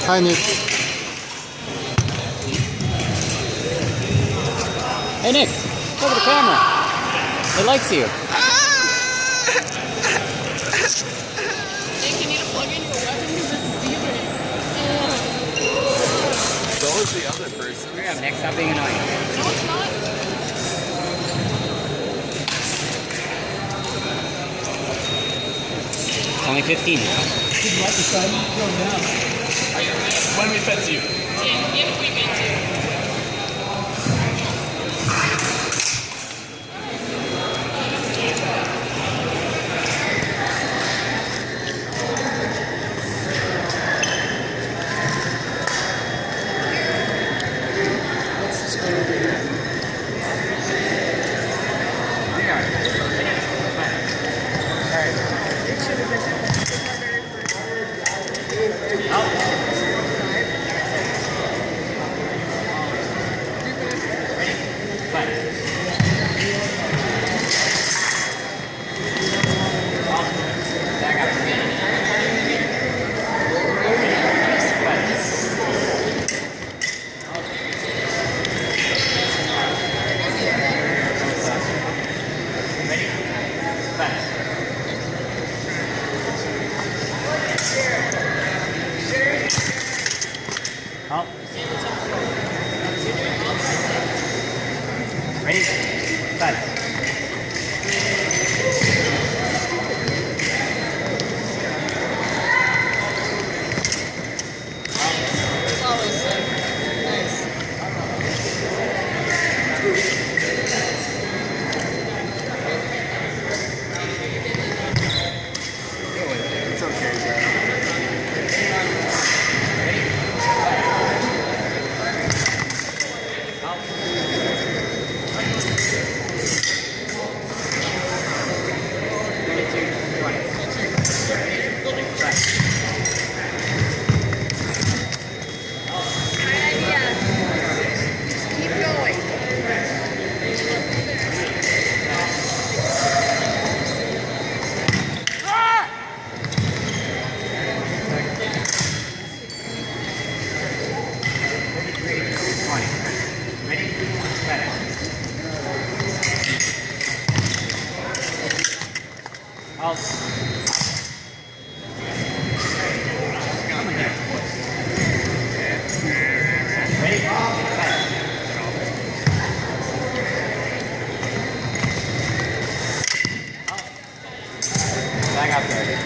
Hi, Nick. Hey, Nick. Look at the camera. It likes you. Nick, you need to plug in your weapon because it's beeping. So is the other person. Hurry up, Nick. Stop being annoying. No, it's not. It's only 15 now. When we fed to you. If we get to. Oh. Ready? Set. It's always sick. Nice. It's okay, Dad. Great idea. Just keep going. Ready? Set. Out. Come in here. Ready? Set. Out. Back up there.